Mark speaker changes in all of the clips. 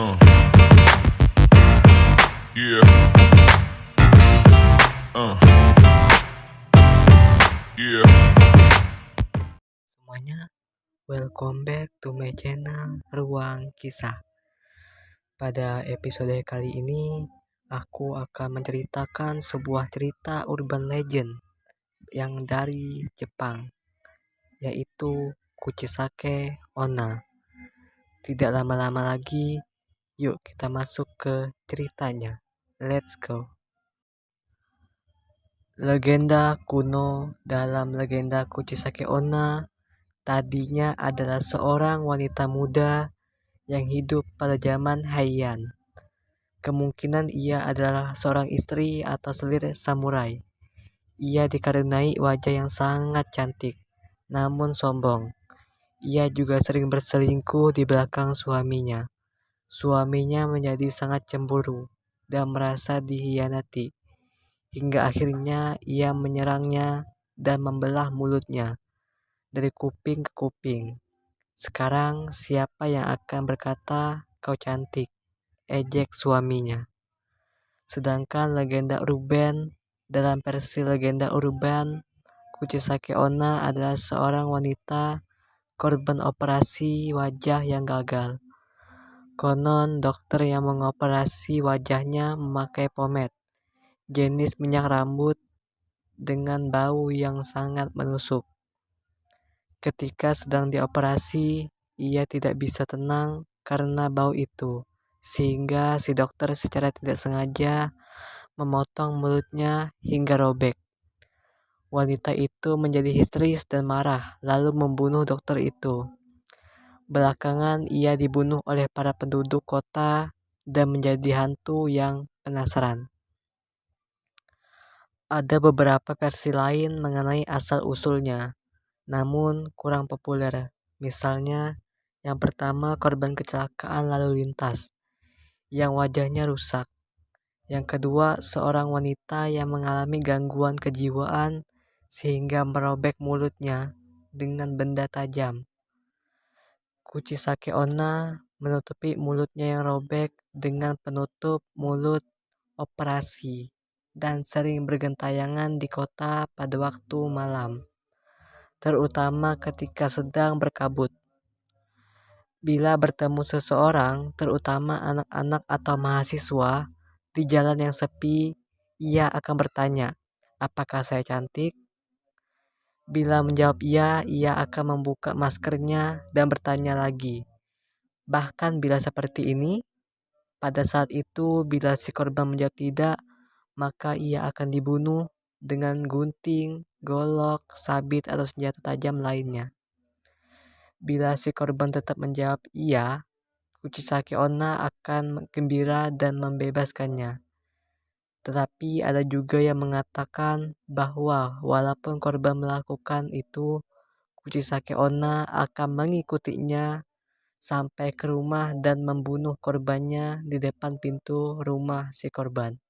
Speaker 1: Uh, yeah, uh, yeah.
Speaker 2: Semuanya, welcome back to my channel Ruang Kisah. Pada episode kali ini, aku akan menceritakan sebuah cerita urban legend yang dari Jepang, yaitu Kuchisake Onna. Tidak lama-lama lagi, yuk kita masuk ke ceritanya. Let's go. Legenda kuno dalam legenda Kuchisake Onna tadinya adalah seorang wanita muda yang hidup pada zaman Heian. Kemungkinan ia adalah seorang istri atau selir samurai. Ia dikaruniai wajah yang sangat cantik, namun sombong. Ia juga sering berselingkuh di belakang suaminya. Suaminya menjadi sangat cemburu dan merasa dihianati. Hingga akhirnya ia menyerangnya dan membelah mulutnya dari kuping ke kuping. Sekarang siapa yang akan berkata kau cantik? Ejek suaminya. Sedangkan legenda urban, dalam versi legenda urban, Kuchisake Onna adalah seorang wanita korban operasi wajah yang gagal. Konon dokter yang mengoperasi wajahnya memakai pomade, jenis minyak rambut dengan bau yang sangat menusuk. Ketika sedang dioperasi, ia tidak bisa tenang karena bau itu, sehingga si dokter secara tidak sengaja memotong mulutnya hingga robek. Wanita itu menjadi histeris dan marah, lalu membunuh dokter itu. Belakangan ia dibunuh oleh para penduduk kota dan menjadi hantu yang penasaran. Ada beberapa versi lain mengenai asal-usulnya, namun kurang populer. Misalnya, yang pertama korban kecelakaan lalu lintas, yang wajahnya rusak. Yang kedua, seorang wanita yang mengalami gangguan kejiwaan sehingga merobek mulutnya dengan benda tajam. Kuchisake Onna menutupi mulutnya yang robek dengan penutup mulut operasi dan sering bergentayangan di kota pada waktu malam, terutama ketika sedang berkabut. Bila bertemu seseorang, terutama anak-anak atau mahasiswa, di jalan yang sepi, ia akan bertanya, apakah saya cantik? Bila menjawab iya, ia akan membuka maskernya dan bertanya lagi. Bahkan bila seperti ini, pada saat itu bila si korban menjawab tidak, maka ia akan dibunuh dengan gunting, golok, sabit atau senjata tajam lainnya. Bila si korban tetap menjawab iya, Kuchisake Onna akan gembira dan membebaskannya. Tetapi ada juga yang mengatakan bahwa walaupun korban melakukan itu, Kuchisake Onna akan mengikutinya sampai ke rumah dan membunuh korbannya di depan pintu rumah si korban.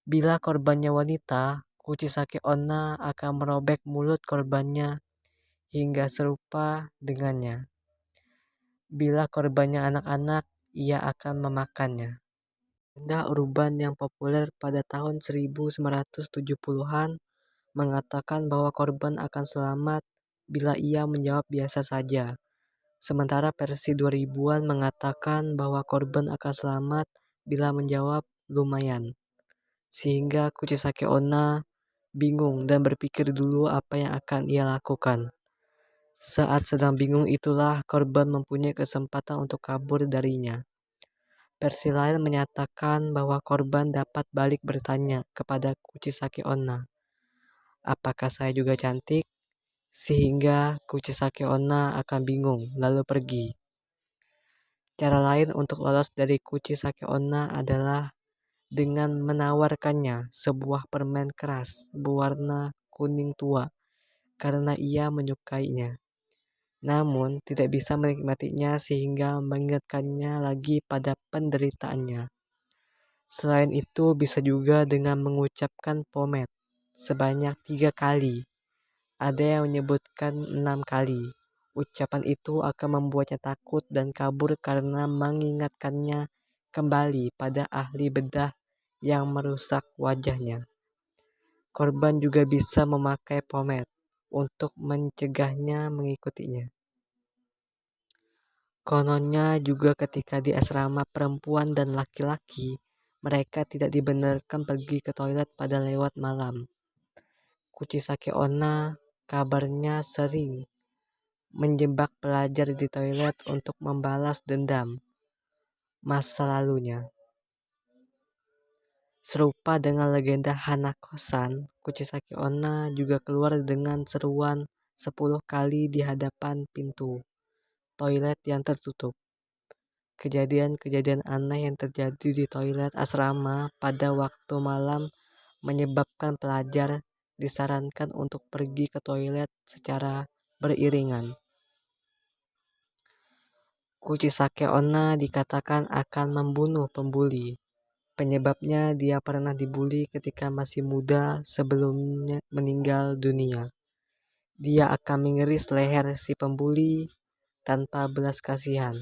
Speaker 2: Bila korbannya wanita, Kuchisake Onna akan merobek mulut korbannya hingga serupa dengannya. Bila korbannya anak-anak, ia akan memakannya. Benda urban yang populer pada tahun 1970-an mengatakan bahwa korban akan selamat bila ia menjawab biasa saja. Sementara versi 2000-an mengatakan bahwa korban akan selamat bila menjawab lumayan. Sehingga Kuchisake Onna bingung dan berpikir dulu apa yang akan ia lakukan. Saat sedang bingung itulah korban mempunyai kesempatan untuk kabur darinya. Versi lain menyatakan bahwa korban dapat balik bertanya kepada Kuchisake Onna, apakah saya juga cantik? Sehingga Kuchisake Onna akan bingung lalu pergi. Cara lain untuk lolos dari Kuchisake Onna adalah dengan menawarkannya sebuah permen keras berwarna kuning tua karena ia menyukainya. Namun tidak bisa menikmatinya sehingga mengingatkannya lagi pada penderitaannya. Selain itu bisa juga dengan mengucapkan pomade sebanyak 3 kali. Ada yang menyebutkan 6 kali Ucapan itu akan membuatnya takut dan kabur karena mengingatkannya kembali pada ahli bedah yang merusak wajahnya. Korban juga bisa memakai pomade untuk mencegahnya mengikutinya. Kononnya juga ketika di asrama perempuan dan laki-laki, mereka tidak dibenarkan pergi ke toilet pada lewat malam. Kuchisake Onna kabarnya sering menjebak pelajar di toilet untuk membalas dendam masa lalunya. Serupa dengan legenda Hanako-san, Kuchisake Onna juga keluar dengan seruan 10 kali di hadapan pintu toilet yang tertutup. Kejadian-kejadian aneh yang terjadi di toilet asrama pada waktu malam menyebabkan pelajar disarankan untuk pergi ke toilet secara beriringan. Kuchisake Onna dikatakan akan membunuh pembuli. Penyebabnya dia pernah dibully ketika masih muda sebelumnya meninggal dunia. Dia akan mengiris leher si pembuli tanpa belas kasihan.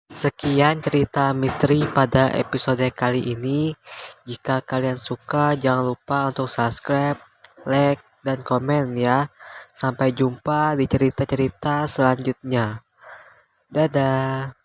Speaker 2: Sekian cerita misteri pada episode kali ini. Jika kalian suka, jangan lupa untuk subscribe, like, dan komen ya. Sampai jumpa di cerita-cerita selanjutnya. Dadah.